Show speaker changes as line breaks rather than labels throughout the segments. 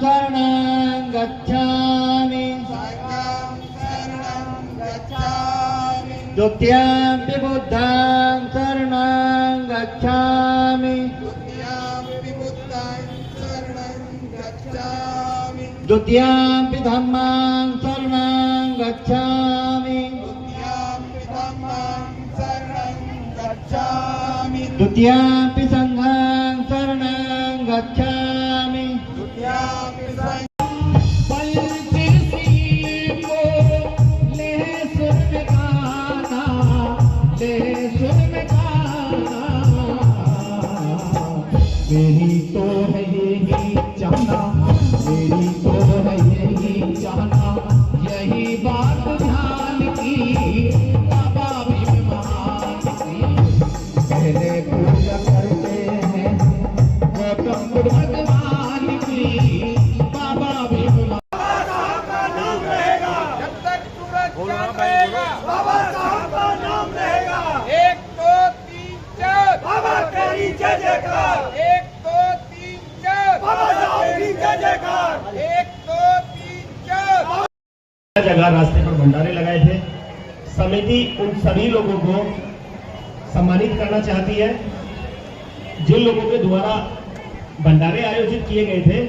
शरणं गच्छामि द्वितीयंपि बुद्धं शरणं गच्छामि द्वितीयंपि धम्मं शरणं गच्छामि द्वितीयंपि संघं शरणं गच्छामि
मेरी तो है यही चाहना, मेरी तो है यही चाहना, यही बात ध्यान की बाबा भी महान की। पहले पूजा करते हैं गौतम बुद्ध भगवान की, बाबा भी
बाबा साहब का नाम रहेगा जब तक सूरज चांद रहेगा। बाबा साहब का नाम रहेगा। 1 2 3 4 बाबा तेरी जय जयकार। 1 2 3 4 बाबा साहब की जय जयकार। 1 2 3 4
जगह रास्ते पर भंडारे लगाए थे। समिति उन सभी लोगों को सम्मानित करना चाहती है जिन लोगों के द्वारा भंडारे आयोजित किए गए थे।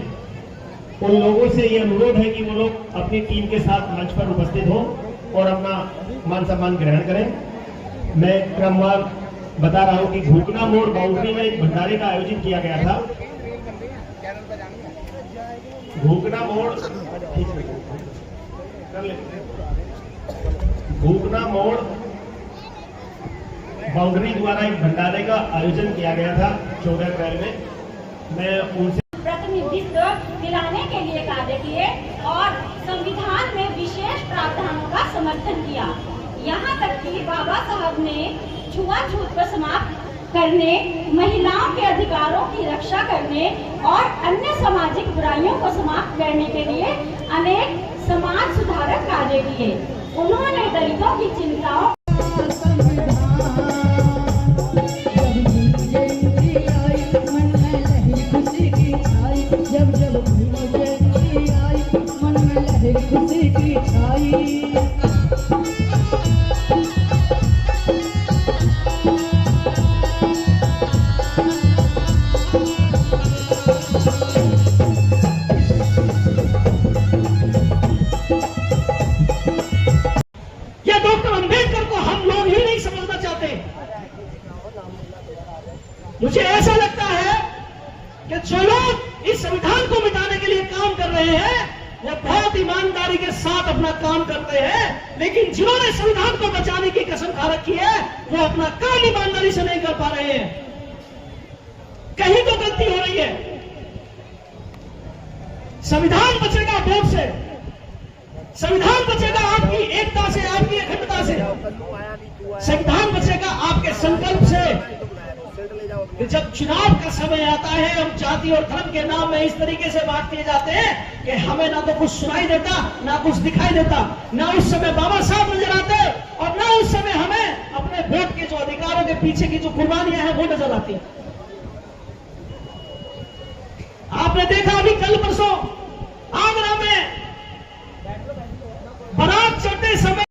उन लोगों से यह अनुरोध है कि वो लोग अपनी टीम के साथ मंच पर उपस्थित हो और अपना मान सम्मान ग्रहण करें। मैं क्रमवार बता रहा हूं कि घूकना मोड़ बाउंड्री में एक भंडारे का आयोजित किया गया था। घूकना मोड़ घूकना मोड़ बाउंड्री द्वारा एक भंडारे का आयोजन किया गया था 14 अप्रैल में। मैं उनसे
प्रतिनिधित्व दिलाने के लिए कार्य किए और संविधान में विशेष प्रावधानों का समर्थन किया। यहाँ तक कि बाबा साहब ने छुआछूत को समाप्त करने, महिलाओं के अधिकारों की रक्षा करने और अन्य सामाजिक बुराइयों को समाप्त करने के लिए अनेक समाज सुधारक कार्य किए। उन्होंने दलितों की चिंताओं
जब जब आई मन में लहर खुशी की छाई।
या डॉक्टर अंबेडकर को हम लोग ही नहीं समझना चाहते। मुझे ऐसा लगता है कि जो लोग इस संविधान को मिटाने के लिए काम कर रहे हैं वो बहुत ईमानदारी के साथ अपना काम करते हैं, लेकिन जिन्होंने संविधान को बचाने की कसम खा रखी है वो अपना काम ईमानदारी से नहीं कर पा रहे हैं। कहीं तो गलती हो रही है। संविधान बचेगा वोट से, संविधान बचेगा आपकी एकता से, आपकी अखंडता से, संविधान बचेगा आपके संकल्प से। कि जब चुनाव का समय आता है हम जाति और धर्म के नाम में इस तरीके से बात किए जाते हैं कि हमें ना तो कुछ सुनाई देता ना कुछ दिखाई देता, ना उस समय बाबा साहब नजर आते और ना उस समय हमें अपने वोट के जो अधिकारों के पीछे की जो कुर्बानियां हैं वो नजर आती हैं। आपने देखा अभी कल परसों आगरा में बारात चढ़ते समय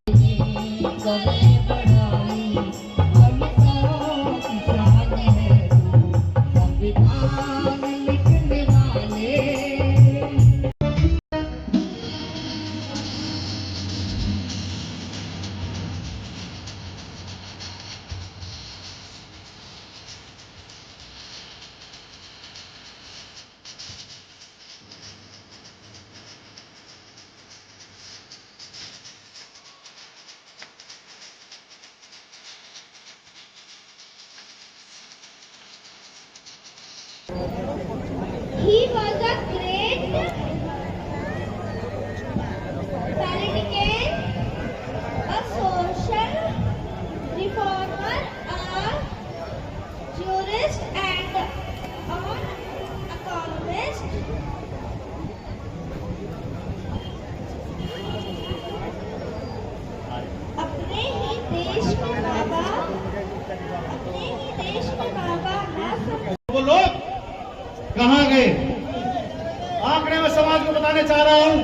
समाज को बताने चाह रहा हूं,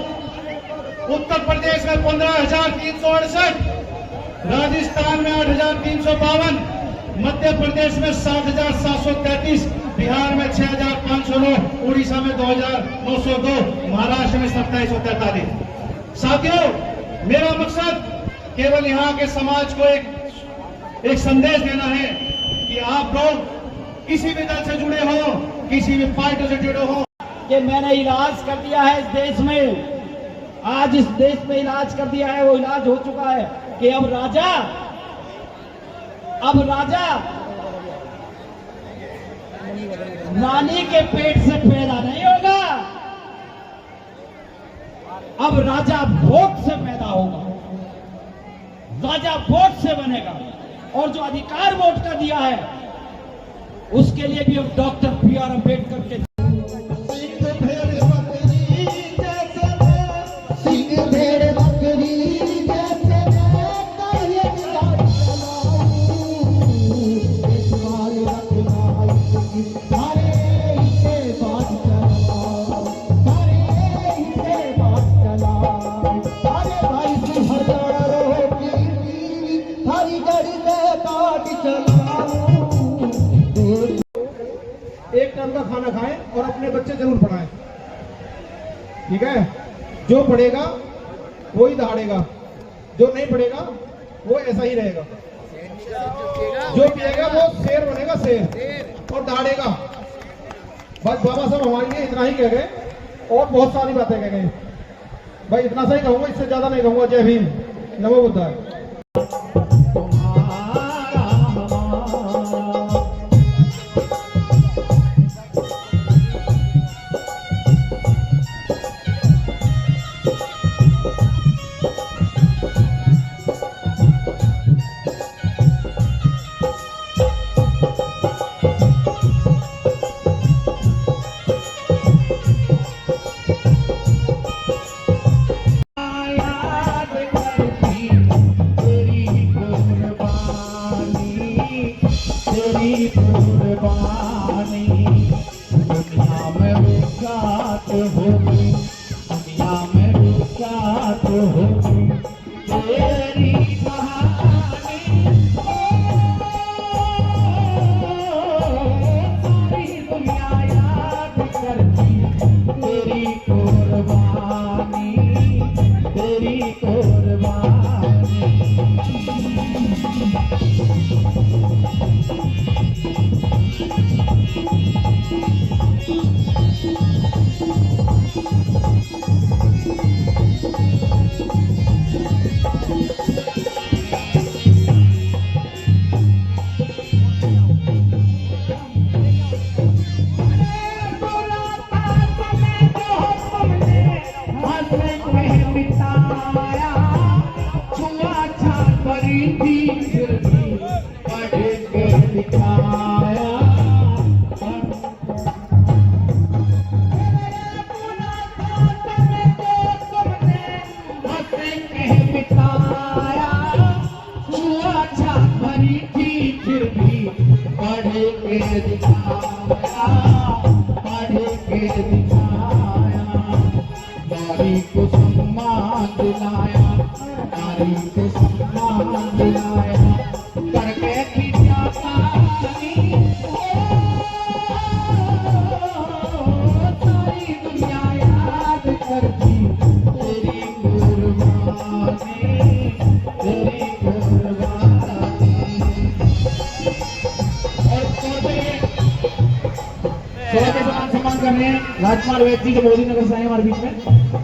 उत्तर प्रदेश में 15,368, राजस्थान में 8,352, मध्य प्रदेश में 7,733, बिहार में 6,509, उड़ीसा में 2,902, महाराष्ट्र में 2,743। साथियों, मेरा मकसद केवल यहाँ के समाज को एक संदेश देना है कि आप लोग किसी भी दल से जुड़े हो, किसी भी पार्टी से जुड़े हो,
कि मैंने इलाज कर दिया है इस देश में, आज इस देश में इलाज कर दिया है, वो इलाज हो चुका है कि अब राजा रानी के पेट से पैदा नहीं होगा, अब राजा वोट से पैदा होगा, राजा वोट से बनेगा। और जो अधिकार वोट का दिया है उसके लिए भी हम डॉक्टर B.R. अम्बेडकर के
एक टाइम का खाना खाएं और अपने बच्चे जरूर पढ़ाएं। ठीक है, जो पढ़ेगा वो ही दहाड़ेगा, जो नहीं पढ़ेगा वो ऐसा ही रहेगा। जो पिएगा वो शेर बनेगा, शेर, और दहाड़ेगा। बस बाबा साहब हमारे लिए इतना ही कह गए और बहुत सारी बातें कह गए। भाई इतना सा ही कहूंगा, इससे ज्यादा नहीं कहूंगा। जय भीम, नमो बुद्धाय।
नारी को सम्मान दिलाया, नारी को सम्मान दिलाया, करके की जापानी सारी दुनिया याद करती तेरी कुर्बानी, तेरी कुर्बानी। और सम्मान कर रहे हैं राजकुमार वैद्य जी, जो मोदी नगर से आए हमारे बीच में।